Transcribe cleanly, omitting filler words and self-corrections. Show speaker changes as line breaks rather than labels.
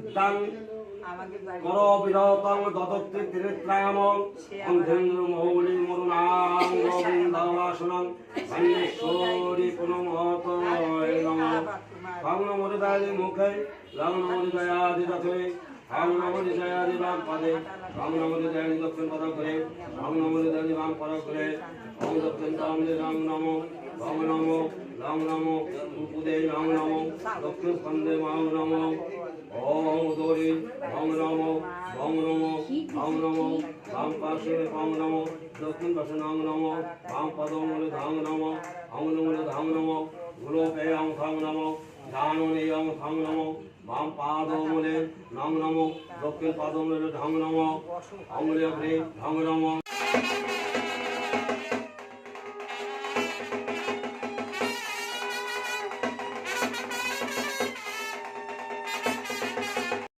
সিদ্ধাং কর বিরতং দদত্তে তিরিত্রাম অন্ধেন্দ্র মৌলি মরুণাং গোবিন্দাবাসনং ধন্যেশ্বরী পুনমত নমঃ ভাগ্নমরিদাদি মুখে লগ্নমরিদয়াদি রথে ভাগ্নমরিদয়াদি বাম পদে ভাগ্নমরিদয়াদি দক্ষিণ পদ করে ভাগ্নমরিদয়াদি বাম পদ করে ওম দক্ষিণ তামলে রাম নমঃ ওম নমঃ রাম নমঃ উপুদে রাম নমঃ দক্ষিণ খণ্ডে মাং নমঃ ওম উদরে ওম নমঃ ওম নমঃ ওম নমঃ বাম পার্শ্বে ওম নমঃ দক্ষিণ পার্শ্বে নাম নমঃ বাম পদমূলে ধাম নমঃ অঙ্গমূলে ধাম নমঃ গুলোপে ওম থাম নমঃ ধাননে ওম থাম নমঃ বাম পাদমূলে নাম নমঃ দক্ষিণ পাদমূলে ধাম নমঃ অঙ্গুলে ধাম নমঃ